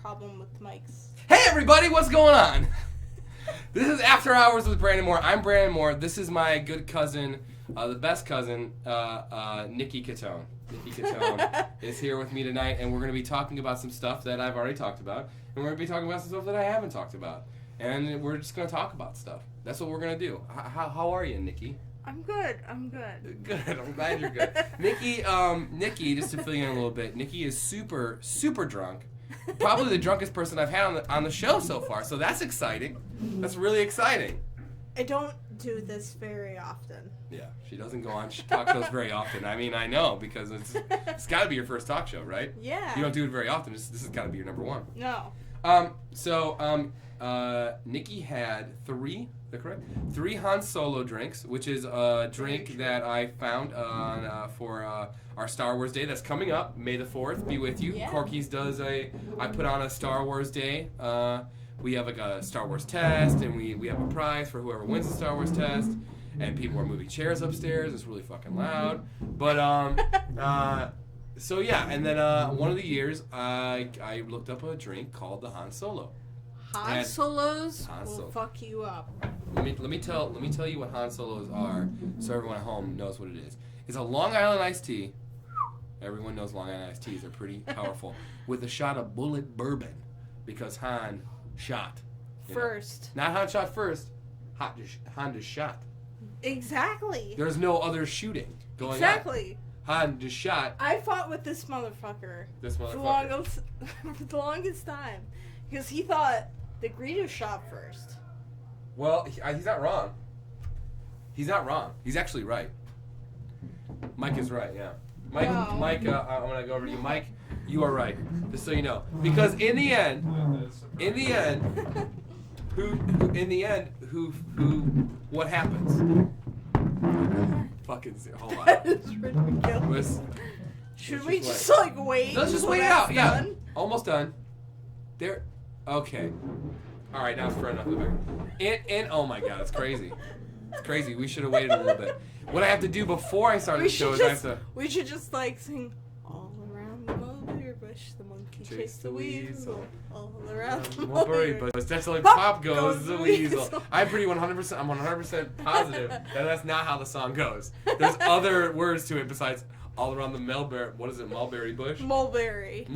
problem with mics. Hey everybody, what's going on? This is After Hours with Brandon Moore. I'm Brandon Moore. This is my good cousin, the best cousin, Nickey Catone. Nickey Catone is here with me tonight, and we're going to be talking about some stuff that I've already talked about, and we're going to be talking about some stuff that I haven't talked about. And we're just going to talk about stuff. That's what we're going to do. How are you, Nickey? I'm good. Good. I'm glad you're good. Nickey, just to fill you in a little bit, Nickey is super, super drunk. Probably the drunkest person I've had on the show so far, so that's exciting. That's really exciting. I don't do this very often. Yeah, she doesn't go on talk shows very often. I mean, I know, because it's got to be your first talk show, right? Yeah. You don't do it very often. This has got to be your number one. No. Nickey had three Han Solo drinks, which is a drink that I found on for our Star Wars Day that's coming up. May the 4th be with you. Yeah. Corky's I put on a Star Wars Day. We have like a Star Wars test, and we have a prize for whoever wins the Star Wars test. And people are moving chairs upstairs. It's really fucking loud. But so yeah, and then one of the years I looked up a drink called the Han Solo. Han Solos will fuck you up. Let me tell you what Han Solos are, so everyone at home knows what it is. It's a Long Island iced tea. Everyone knows Long Island iced teas are pretty powerful, with a shot of bullet bourbon, because Han shot First. Not Han shot first. Han just shot. Exactly. There's no other shooting going Exactly. on. Han just shot. I fought with this motherfucker. For the longest time, because he thought the Greedo shot first. Well, he's not wrong. He's not wrong. He's actually right. Mike is right, yeah. Mike, I want to go over to you. Mike, you are right, just so you know. Because in the end, what happens? Fucking hold on. That is ridiculous. Should we just wait? Let's just wait it out. Yeah, almost done. There. Okay. All right, now it's front enough. And oh my God, it's crazy. It's crazy. We should have waited a little bit. What I have to do before I start the show is I have to. We should just sing all around the mulberry bush, the monkey chased the weasel. All around the mulberry bush. That's like pop goes the weasel. I'm 100% positive that that's not how the song goes. There's other words to it besides all around the mulberry. What is it? Mulberry bush. Mulberry.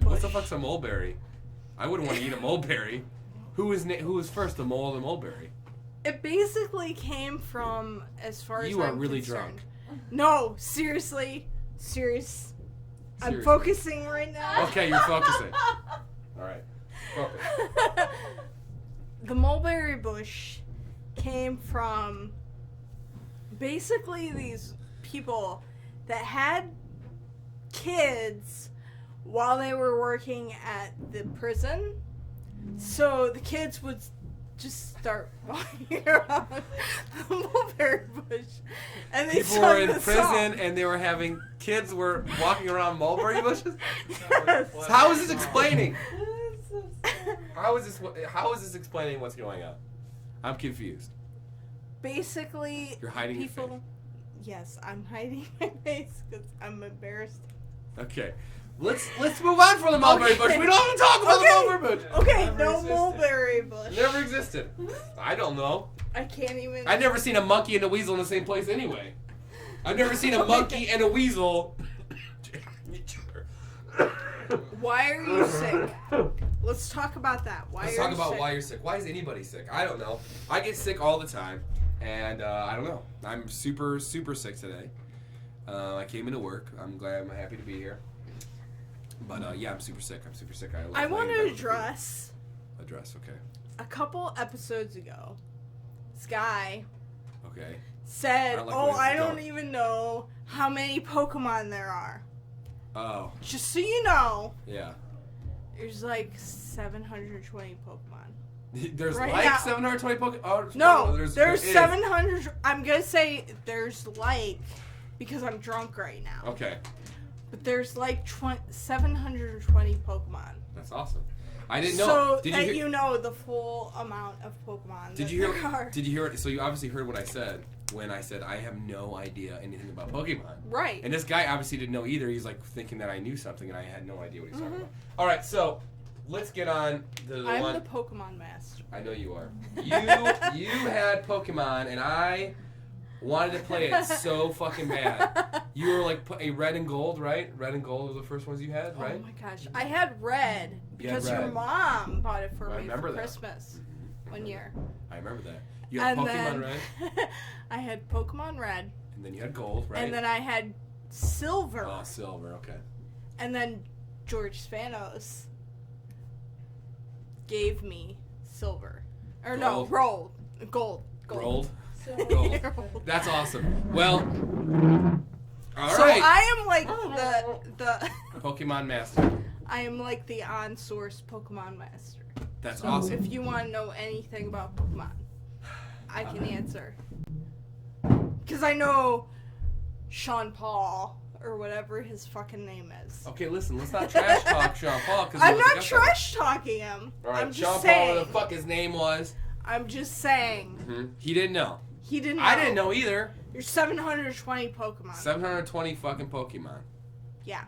What the fuck's a mulberry? I wouldn't want to eat a mulberry. Who was first, the mole or the mulberry? It basically came from, as far as you are I'm really concerned. drunk. No, seriously. I'm focusing right now. Okay, you're focusing. All right, focus. The mulberry bush came from basically these people that had kids while they were working at the prison. So the kids would just start walking around the mulberry bush, and they people were in prison and they were having kids were walking around mulberry bushes. Yes. So how is this explaining? How is this explaining what's going on? I'm confused. Basically, you're hiding your face. Yes, I'm hiding my face because I'm embarrassed. Okay. Let's move on from the mulberry bush. We don't have to talk about the mulberry bush. Okay, no mulberry bush. Never existed. I don't know. I can't even. I've never seen a monkey and a weasel in the same place anyway. I've never seen a monkey and a weasel. Why are you sick? Let's talk about that. Let's talk about why you're sick. Why is anybody sick? I don't know. I get sick all the time, and I don't know. I'm super, super sick today. I came into work. I'm happy to be here. But yeah, I'm super sick. I want to address. Okay. A couple episodes ago, this guy. Okay. Said, I don't even know how many Pokemon there are. Oh. Just so you know. Yeah. There's like 720 Pokemon. There's right like now. 720 Pokemon? Oh, no, there's 700. I'm going to say there's like, because I'm drunk right now. Okay. But there's like 720 Pokemon. That's awesome. I didn't know. So you know the full amount of Pokemon. Did you hear it? So you obviously heard what I said when I said I have no idea anything about Pokemon. Right. And this guy obviously didn't know either. He's like thinking that I knew something and I had no idea what he was talking about. All right, so let's get on to the one. I'm the Pokemon master. I know you are. You had Pokemon, and I wanted to play it so fucking bad. You were like a red and gold, right? Red and gold were the first ones you had, right? Oh my gosh. I had red because your mom bought it for me for Christmas one year. I remember that. You had Pokemon Red? I had Pokemon Red. And then you had gold, right? And then I had silver. Oh, silver, okay. And then George Spanos gave me silver. Or gold. No, gold. Gold? Gold. That's awesome. Well, all right. So I am like the Pokemon master. I am like the on-source Pokemon master. That's awesome. If you want to know anything about Pokemon, I can answer. Because I know Sean Paul, or whatever his fucking name is. Okay, listen, let's not trash talk Sean Paul. I'm not trash talking him. Alright, I'm just Sean saying. Paul, what the fuck his name was. I'm just saying. Mm-hmm. He didn't know. He didn't know. I didn't know either. You're 720 Pokemon. 720 fucking Pokemon. Yeah.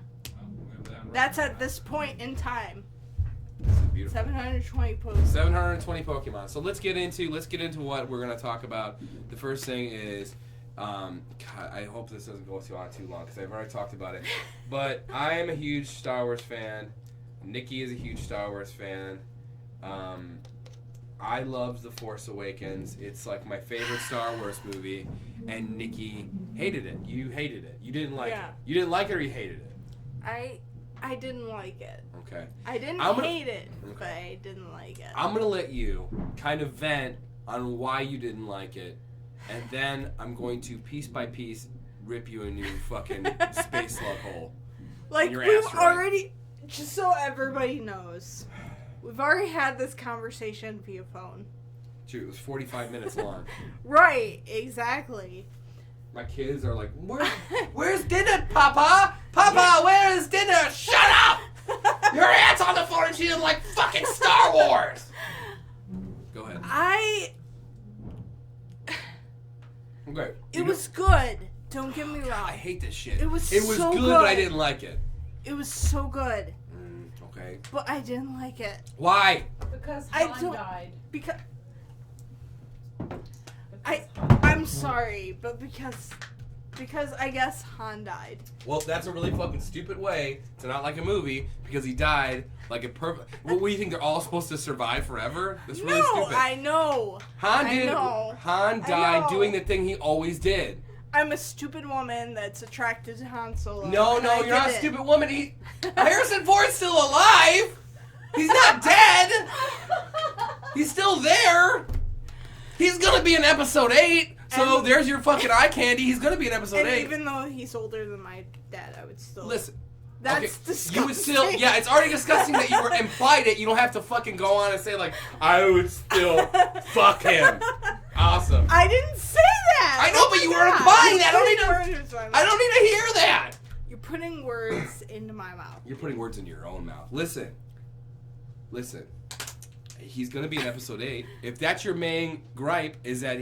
That's at this point in time. This is beautiful. 720 Pokemon. 720 Pokemon. So let's get into what we're gonna talk about. The first thing is, God, I hope this doesn't go on too long because I've already talked about it. But I am a huge Star Wars fan. Nickey is a huge Star Wars fan. I loved The Force Awakens. It's like my favorite Star Wars movie. And Nickey hated it. You hated it. You didn't like it. You didn't like it or you hated it? I didn't like it. Okay. I didn't hate it, but I didn't like it. I'm going to let you kind of vent on why you didn't like it. And then I'm going to, piece by piece, rip you a new fucking space slug hole. Like, we've already, just so everybody knows, we've already had this conversation via phone. Dude, it was 45 minutes long. Right, exactly. My kids are like, where's dinner, Papa? Papa, where is dinner? Shut up! Your aunt's on the phone and she didn't like fucking Star Wars! Go ahead. Okay. It was good. Don't get me wrong. I hate this shit. It was so good, but I didn't like it. It was so good. Okay. But I didn't like it. Why? Because Han died. I'm sorry, but because I guess Han died. Well, that's a really fucking stupid way to not like a movie because he died like a perfect. What do you think they're all supposed to survive forever? That's really stupid. I know. Han died doing the thing he always did. I'm a stupid woman that's attracted to Han Solo. No, you're not a stupid woman. Harrison Ford's still alive. He's not dead. He's still there. He's gonna be in episode 8. So there's your fucking eye candy. He's gonna be in episode 8. Even though he's older than my dad, I would still listen. That's disgusting. You would still, it's already disgusting that you were implied it. You don't have to fucking go on and say like, I would still fuck him. Awesome. I didn't say that. I know, but you were implying that. I don't need to hear that. You're putting words into my mouth. You're putting words into your own mouth. Listen. He's gonna be in episode 8. If that's your main gripe, is that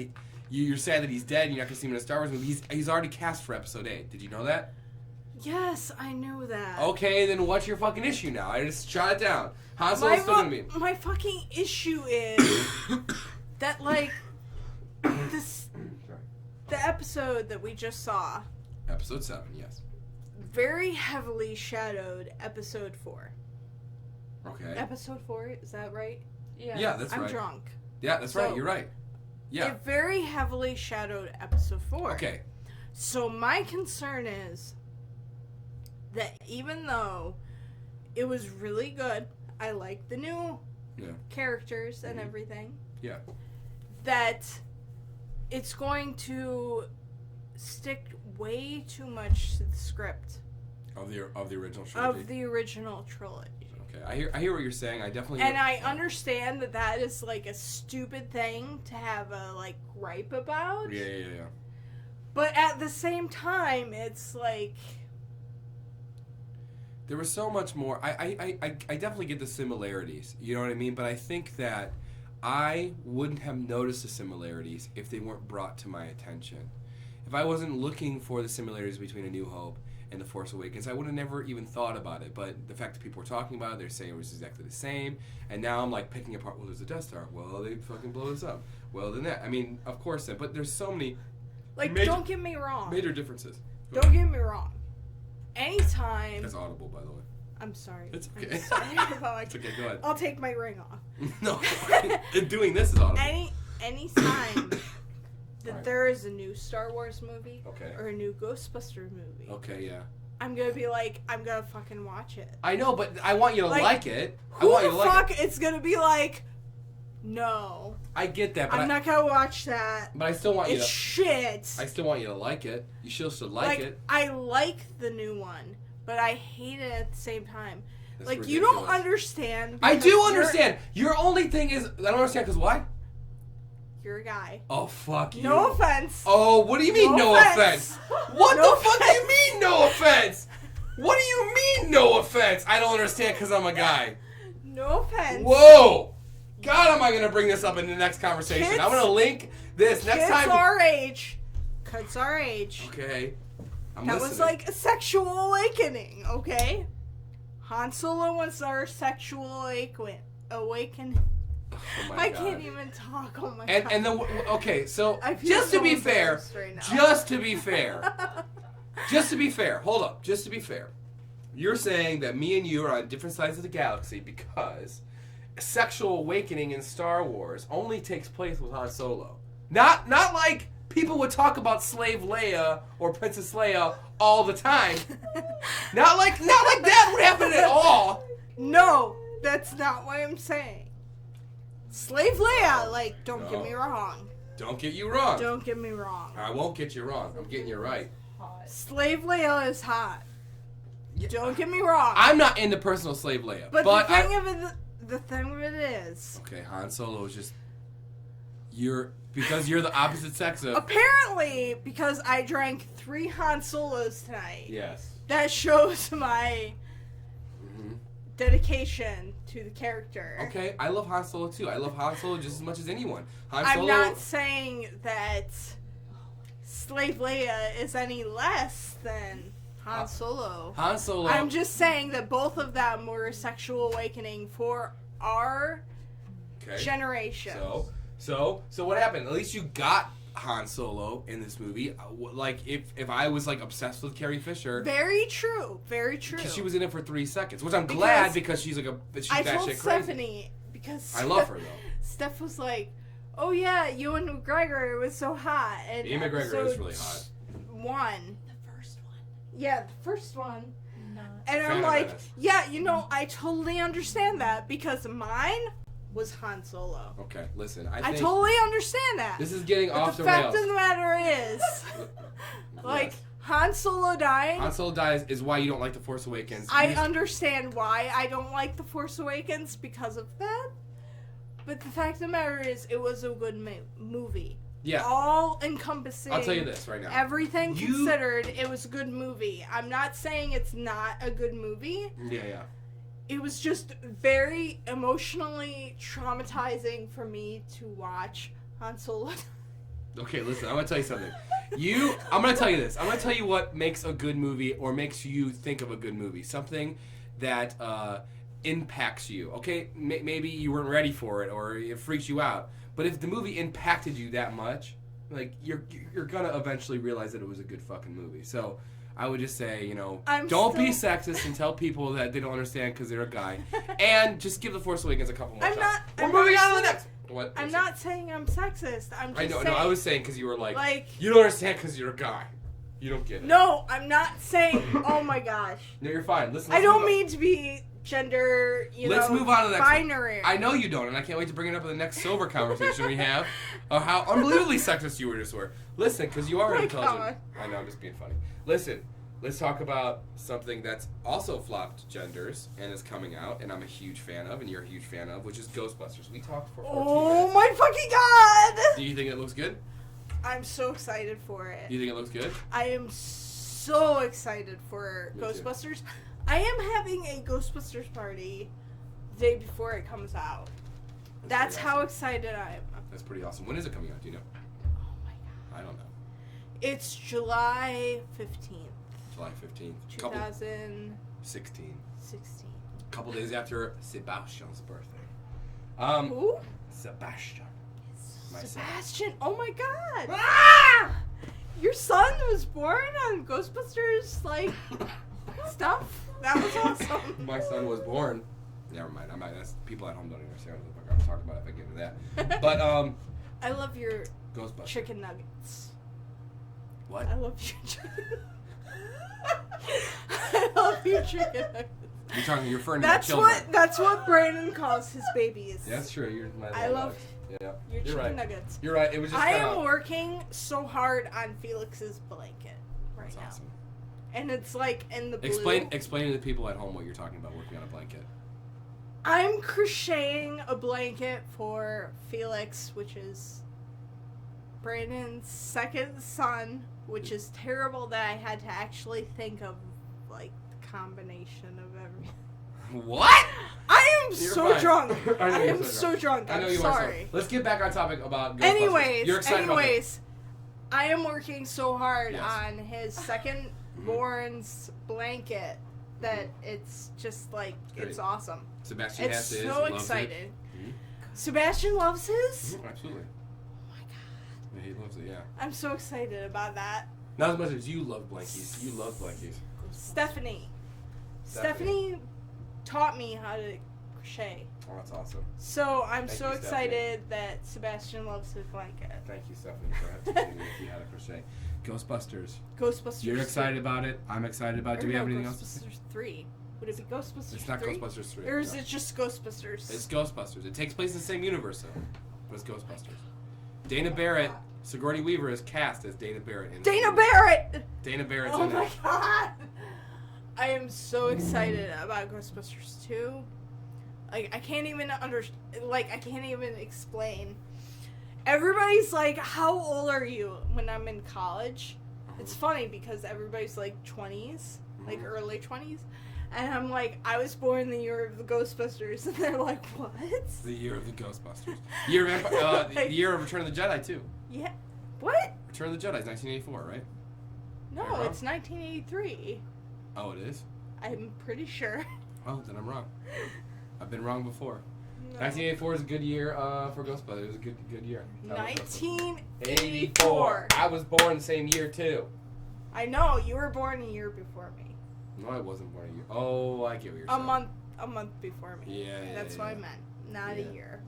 you're sad that he's dead and you're not gonna see him in a Star Wars movie. He's already cast for episode 8. Did you know that? Yes, I knew that. Okay, then what's your fucking issue now? I just shot it down. Han Solo's still gonna be. My fucking issue is that the episode that we just saw. Episode 7, yes. Very heavily shadowed episode 4. Okay. Episode 4, is that right? Yeah. Yeah, that's right. I'm drunk. Yeah, that's right. You're right. Yeah. It very heavily shadowed episode 4. Okay. So my concern is that even though it was really good, I like the new characters and everything. Yeah. That it's going to stick way too much to the script of the original trilogy. Of the original trilogy. Okay, I hear what you're saying. I definitely. And I understand that is like a stupid thing to have a gripe about. Yeah. But at the same time, it's like there was so much more. I definitely get the similarities. You know what I mean? But I think that I wouldn't have noticed the similarities if they weren't brought to my attention. If I wasn't looking for the similarities between A New Hope in The Force Awakens, I would have never even thought about it. But the fact that people were talking about it, they're saying it was exactly the same. And now I'm like picking apart, well, there's a Death Star. Well, they fucking blow this up. Well, then that. I mean, of course, but there's so many don't get me wrong. Major differences. Don't get me wrong. Anytime. That's audible, by the way. I'm sorry. It's okay. I'm sorry. It's okay, go ahead. I'll take my ring off. No, doing this is audible. Any time that Right. there is a new Star Wars movie Okay. or a new Ghostbusters movie, Okay, yeah. I'm gonna be like, I'm gonna fucking watch it. I know, but I want you to like it. Who I want the you to fuck like it. it's gonna be like, no. I get that, but I'm not gonna watch that. But I still want you It's to. shit. I still want you to like it. You still should like it. I like the new one, but I hate it at the same time. That's like, ridiculous. you don't understand. I do because understand. Your only thing is, I don't understand because why? You're a guy. Oh, fuck you. No offense. Oh, what do you mean no offense? What No the fuck do you mean no offense? What do you mean no offense? I don't understand because I'm a guy. No offense. Whoa. God, am I going to bring this up in the next conversation? Kids- I'm going to link this next Kids time. our age. Kids our age. Okay. I'm That listening. was like a sexual awakening, okay? Han Solo was our sexual awakening. Oh my I God. can't even talk. Oh my And god. and then okay, so I feel just so to be fair, embarrassed right now. just to be fair, hold up, just to be fair, you're saying that me and you are on different sides of the galaxy because sexual awakening in Star Wars only takes place with Han Solo. Not like people would talk about Slave Leia or Princess Leia all the time. not like that would happen at all. No, that's not what I'm saying. Slave Leia, like, don't get me wrong. Don't get you wrong. Don't get me wrong. I won't get you wrong. I'm getting you right. Slave Leia is hot. Don't get me wrong. I'm not into personal Slave Leia, But the thing of it is, okay, Han Solo is just because you're the opposite sex of. apparently, because I drank 3 Han Solos tonight, Yes. that shows my dedication to the character. Okay, I love Han Solo too. I love Han Solo just as much as anyone. Han I'm Solo. not saying that Slave Leia is any less than Han Solo. Han Solo. I'm just saying that both of them were a sexual awakening for our generation. So what happened? At least you got Han Solo in this movie. Like if I was like obsessed with Carrie Fisher. Very true. Very true. Because she was in it for 3 seconds, which I'm glad because she's like she's I that told shit crazy. Stephanie because I love her though. Steph was like, "Oh yeah, Ewan McGregor was so hot." And Ewan McGregor is really hot. 1. The first one. Yeah, the first one. Not. And I'm like, yeah, I totally understand that because mine was Han Solo. Okay, listen. I think totally understand that. this is getting but off the the fact rails. of the matter is, like, Yes. Han Solo dying. Han Solo dies is why you don't like The Force Awakens. I understand why I don't like The Force Awakens because of that. But the fact of the matter is, it was a good movie. Yeah. All encompassing. I'll tell you this right now. Everything considered, it was a good movie. I'm not saying it's not a good movie. Yeah. It was just very emotionally traumatizing for me to watch Han Solo. Okay, listen, I'm gonna tell you something. I'm gonna tell you this. I'm gonna tell you what makes a good movie or makes you think of a good movie. Something that impacts you. Okay, maybe you weren't ready for it or it freaks you out. But if the movie impacted you that much, like you're gonna eventually realize that it was a good fucking movie. So I would just say, don't be sexist and tell people that they don't understand because they're a guy, and just give The Force Awakens a couple more shots. We're moving on to the next. What? I'm not saying I'm sexist. I'm just I know. saying. No, I was saying because you were like, you don't understand because you're a guy. You don't get it. No, I'm not saying. Oh my gosh. No, you're fine. Listen. I don't mean to be gender. Let's move on to the next binary. one. I know you don't, and I can't wait to bring it up in the next sober conversation we have of how unbelievably sexist you just were. Listen, because you are intelligent. God. I know, I'm just being funny. Listen, let's talk about something that's also flopped genders and is coming out, and I'm a huge fan of, and you're a huge fan of, which is Ghostbusters. We talked for 14 Oh minutes. my fucking god! Do you think it looks good? I'm so excited for it. Do you think it looks good? I am so excited for Me too. Ghostbusters. I am having a Ghostbusters party the day before it comes out. That's how excited I am. That's pretty awesome. When is it coming out? Do you know? Oh my god. I don't know. It's July 15th. July 15th. 2016. 16. A couple days after Sebastian's birthday. Who? Sebastian. My Sebastian. son. Oh my god. Ah! Your son was born on Ghostbusters, like, stuff? That was awesome. My son was born. Never mind. That's people at home don't understand what I'm talking about if I get into that. But, I love your Ghostbusters. chicken nuggets. What? I love your chicken. I love your chicken nuggets. You're referring to my children. That's what Brandon calls his babies. That's true. I love your chicken right. nuggets. You're right. It was just. I am working so hard on Felix's blanket right That's now. Awesome. And it's like in the blue. Explain to the people at home what you're talking about working on a blanket. I'm crocheting a blanket for Felix, which is Brandon's second son, which is terrible that I had to actually think of, like, the combination of everything. What? I am You're so fine. drunk. I know I you're am so so drunk. I know I'm you sorry. are. So. Let's get back on topic about Ghostbusters. You're excited about it. I am working so hard Yes. on his second born's blanket that it's just like, it's awesome. Sebastian It's has his. so Loves excited. It. Mm-hmm. Sebastian loves his? Mm-hmm. Absolutely. Oh my god. Yeah, he loves it, yeah. I'm so excited about that. Not as much as you love blankies. You love blankies. Stephanie taught me how to crochet. Oh, that's awesome. So I'm Thank so you, excited that Sebastian loves his blanket. Thank you, Stephanie, for teaching me how to crochet. Ghostbusters. You're excited about it. I'm excited about it. Do we have anything else to say? Ghostbusters 3. Would it be Ghostbusters 3? It's not Ghostbusters 3. Or is it just Ghostbusters? It's Ghostbusters. It takes place in the same universe, though. But it's Ghostbusters. Dana Barrett, Sigourney Weaver is cast as Dana Barrett. Dana Barrett! Dana Barrett's Oh in my it. god! I am so excited about Ghostbusters 2. Like, I can't even I can't even explain. Everybody's like, how old are you when I'm in college? It's funny because everybody's like 20s, like early 20s. And I'm like, I was born the year of the Ghostbusters. And they're like, what? The year of the Ghostbusters. The year of Return of the Jedi, too. Yeah. What? Return of the Jedi is 1984, right? No, it's 1983. Oh, it is? I'm pretty sure. Oh, then I'm wrong. I've been wrong before. No. 1984 is a good year for Ghostbusters. It was a good year. 1984. I was born the same year, too. I know, you were born a year before me. No, I wasn't born a year. Oh, I get what you're saying. A month before me. Yeah, That's what I meant. Not a year.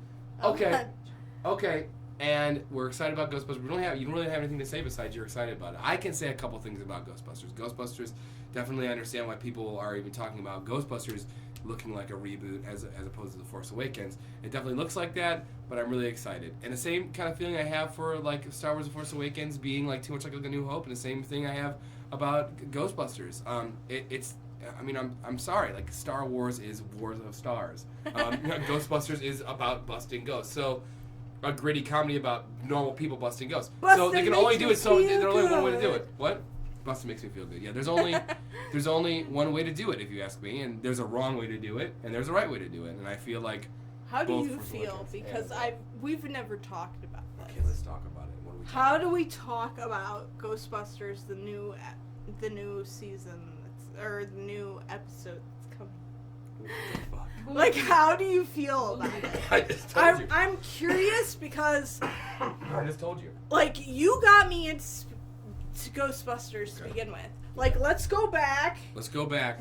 Okay. And we're excited about Ghostbusters. You don't really have anything to say besides you're excited about it. I can say a couple things about Ghostbusters. Ghostbusters, definitely understand why people are even talking about Ghostbusters looking like a reboot as opposed to The Force Awakens. It definitely looks like that, but I'm really excited. And the same kind of feeling I have for like Star Wars The Force Awakens being like too much like A New Hope, and the same thing I have about Ghostbusters. I'm sorry, like Star Wars is Wars of Stars. Ghostbusters is about busting ghosts. So a gritty comedy about normal people busting ghosts. So they can only do it. So there's only one way to do it. What? Busting makes me feel good. Yeah, there's only one way to do it, if you ask me, and there's a wrong way to do it, and there's a right way to do it, and I feel like. How do you feel? Because we've never talked about this. Okay, let's talk about it. What do we? How do we talk about Ghostbusters, the new season, or the new episode that's coming? What the fuck? Like, how do you feel about it? I just told you. I'm curious because. I just told you. Like, you got me into Ghostbusters to begin with. Like, let's go back. Let's go back.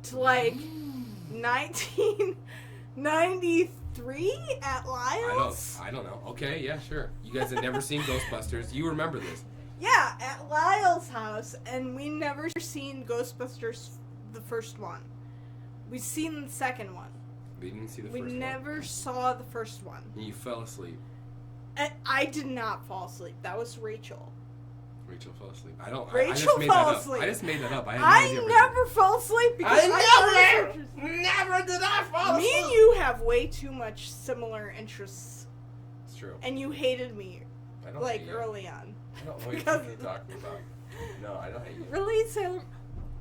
To, like, 1993 at Lyle's? I don't know. Okay, yeah, sure. You guys have never seen Ghostbusters. You remember this. Yeah, at Lyle's house, and we never seen Ghostbusters the first one. We've seen the second one. We didn't see the first one. We never saw the first one. And you fell asleep. And I did not fall asleep. That was Rachel. Rachel fell asleep. Rachel fell asleep. I just made that up. I never fell asleep because never did I fall asleep. Me and you have way too much similar interests. It's true. And you hated me, like, hate you. early on. I don't know what you're talking about. No, I don't hate you. Really,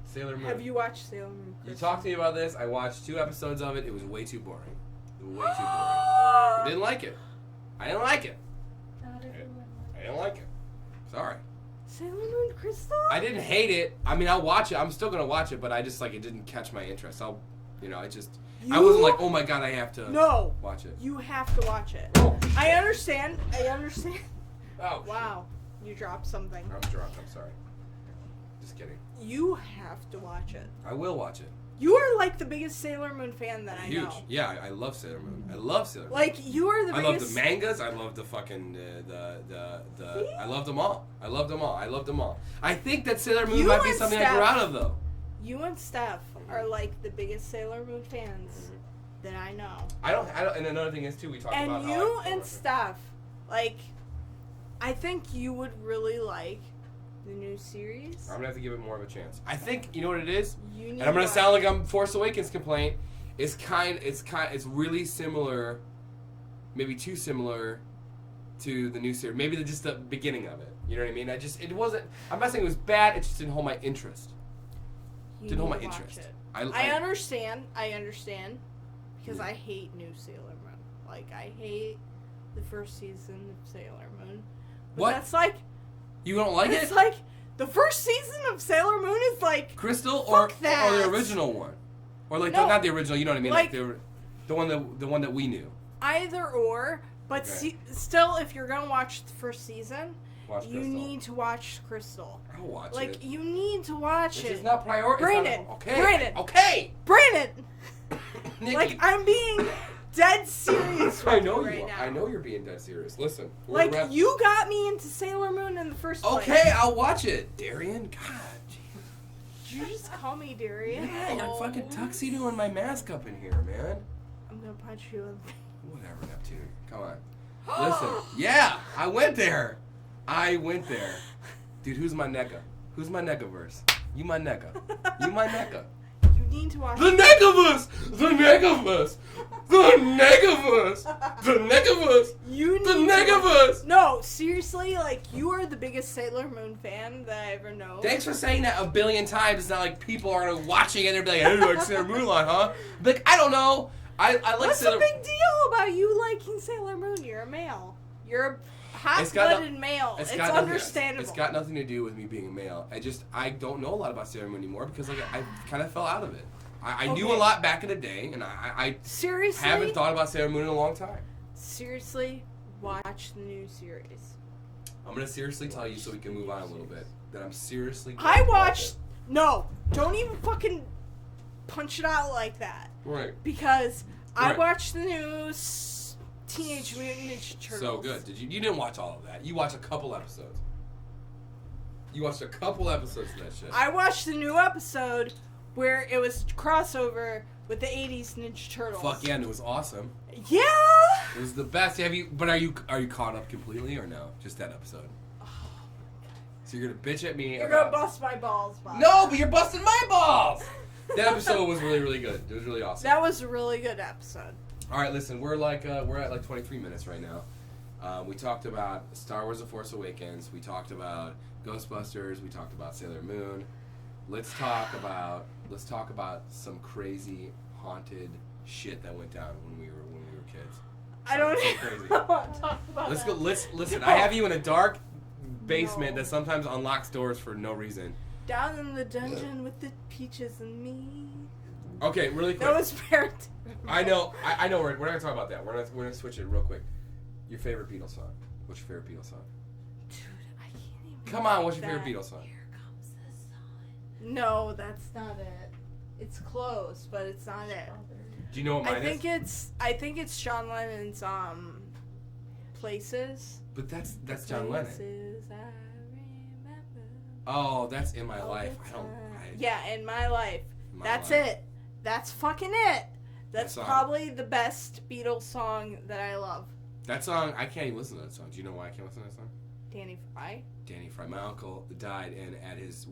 Sailor Moon? Have you watched Sailor Moon? You talked to me about this. I watched 2 episodes of it. It was way too boring. I didn't like it. I didn't like it. Sorry. Sailor Moon Crystal? I didn't hate it. I mean, I'll watch it. I'm still gonna watch it, but I just like it didn't catch my interest. I wasn't like, oh my god, I have to watch it. You have to watch it. Oh, I understand. Oh, wow, you dropped something. I'm drunk. I'm sorry. Just kidding. You have to watch it. I will watch it. You are like the biggest Sailor Moon fan that I know. Huge. Yeah, I love Sailor Moon. I love Sailor Moon. Like, you are the biggest... I love the mangas. I love the fucking... I love them all. I love them all. I love them all. I think that Sailor Moon might be something I grew out of, though. You and Steph are like the biggest Sailor Moon fans that I know. I don't... And another thing is, too, we talked about... And you and Steph, like, I think you would really like the new series. I'm gonna have to give it more of a chance. I think, you know what it is? And I'm gonna sound like I'm Force Awakens complaint. It's really similar, maybe too similar to the new series. Maybe just the beginning of it. You know what I mean? It wasn't, I'm not saying it was bad, it just didn't hold my interest. Didn't hold my interest. I understand, because I hate new Sailor Moon. Like, I hate the first season of Sailor Moon. But what? That's like... You don't like it? It's like, the first season of Sailor Moon is like... Crystal or the original one? Or like, not the original, you know what I mean? Like the one that we knew. Either or, but still, if you're gonna watch the first season, you need to watch Crystal. I'll watch it. Like, you need to watch it. It's not priority. Brandon! Okay! Brandon! Nickey. Like, I'm being dead serious I know you right are. now. I know you're being dead serious. Listen. Like, you got me into Sailor Moon in the first place. Okay, I'll watch it. Darian, God. Did you just call me Darian? Yeah, I'm fucking tuxedo and my mask up in here, man. I'm gonna punch you in the... Whatever, Neptune. Come on. Listen. Yeah, I went there. Dude, who's my NECA? Who's my NECA-verse? You my NECA. You my NECA. You need to watch the NECA-verse! The NECA-verse! The NECA-verse! The NECA-verse! You need the NECA-verse! No, seriously, like, you are the biggest Sailor Moon fan that I ever know. Thanks for saying that a billion times. It's not like people are watching it and they're like, I don't like Sailor Moon a lot, huh? Like, I don't know. I like What's Sailor... the big deal about you liking Sailor Moon? You're a male. You're a hot-blooded male. It's understandable. It's got nothing to do with me being a male. I don't know a lot about Sailor Moon anymore because like I kind of fell out of it. I knew a lot back in the day, and I seriously haven't thought about Sailor Moon in a long time. Seriously, watch the new series. I'm gonna seriously tell you so we can move on a little bit that I'm seriously. I watched. No, don't even fucking punch it out like that. Right. Because I watched the new Teenage Mutant Ninja Turtles. So good. Did you? You didn't watch all of that. You watched a couple episodes. You watched a couple episodes of that shit. I watched the new episode where it was crossover with the 80s Ninja Turtles. Fuck yeah, and it was awesome. Yeah! It was the best. Are you caught up completely or no? Just that episode. Oh, so you're gonna bitch at me. You're gonna bust my balls, Bob. No, but you're busting my balls! That episode was really, really good. It was really awesome. That was a really good episode. Alright, listen, we're at like 23 minutes right now. We talked about Star Wars The Force Awakens, we talked about Ghostbusters, we talked about Sailor Moon. Let's talk about some crazy haunted shit that went down when we were kids. I don't crazy. want to talk about Let's that. go. Listen. I have you in a dark basement that sometimes unlocks doors for no reason. Down in the dungeon with the peaches and me. Okay, really quick. That was parent. I know. We're not gonna talk about that. We're gonna switch it real quick. Your favorite Beatles song? What's your favorite Beatles song? Dude, I can't even. Come on, what's your favorite Beatles song? Here comes the sun. No, that's not it. It's close, but it's not it. Do you know what mine is? I think it's John Lennon's Places. But that's John Lennon. Places I remember. Oh, that's In My Life. Yeah, In My Life. That's it. That's fucking it. That's probably the best Beatles song that I love. That song, I can't even listen to that song. Do you know why I can't listen to that song? Danny Fry. Danny Fry. My uncle died, and at his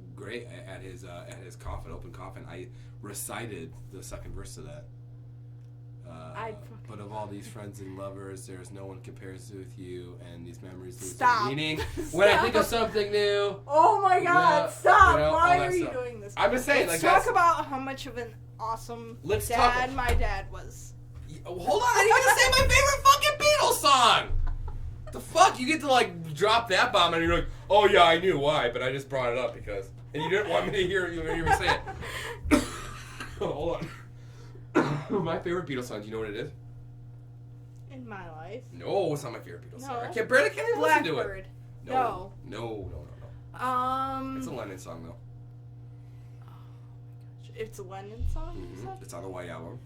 coffin, open coffin, I recited the second verse of that. But of all these friends and lovers, there's no one compares with you, and these memories lose their meaning. When I think of something new. Oh my God! Stop! Why are you stuff. doing this? I'm just saying. Let's talk about how much of an awesome dad my dad was. Hold on! I didn't even say my favorite fucking Beatles song. The fuck? You get to like drop that bomb and you're like, oh yeah, I knew why, but I just brought it up because, and you didn't want me to hear me say it. Hold on. My favorite Beatles song. Do you know what it is? In My Life. No, it's not my favorite Beatles song. No. I can't even listen to it. Blackbird. No. It's a Lennon song though. It's a Lennon song. You said? It's on the White Album.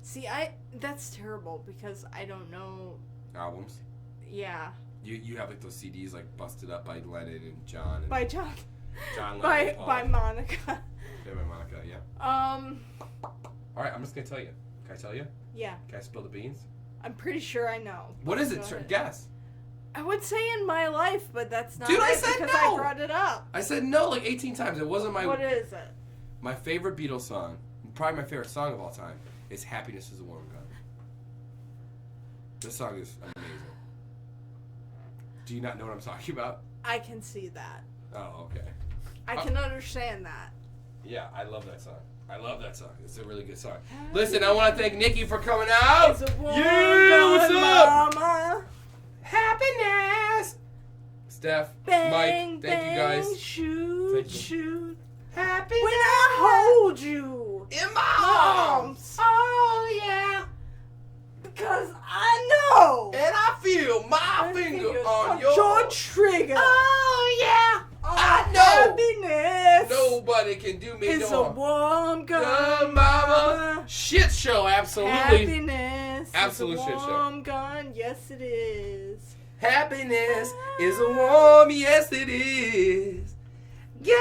See, that's terrible because I don't know. Albums. Yeah. You have like those CDs like Busted Up by Lennon and John. And By John. John Lennon. by Monica. Yeah, by Monica. Yeah. All right, I'm just gonna tell you. Can I tell you? Yeah. Can I spill the beans? I'm pretty sure I know. What is Go it? ahead. Guess. I would say In My Life, but that's not Dude, I it said because no! I brought it up. I said no like 18 times. It wasn't my. What is it? My favorite Beatles song, probably my favorite song of all time, is "Happiness Is a Warm Gun." This song is amazing. Do you not know what I'm talking about? I can see that. Oh, okay. I can understand that. Yeah, I love that song. I love that song. It's a really good song. Listen, I want to thank Nickey for coming out. It's a warm Yeah, what's gun, up? Mama. Happiness. Steph, Bang, Mike, thank you guys. bang, shoot, Thank you. shoot. Happiness. When I hold you. In my arms. Oh, yeah. Because I know. And I feel my finger on your trigger. Oh, yeah. Oh, I know. Happiness. Nobody can do me It's no a harm. warm gun, Gun, mama. Shit show, absolutely. Happiness. Absolute is shit a show. warm gun. Yes, it is. Happiness is a warm, yes it is. God.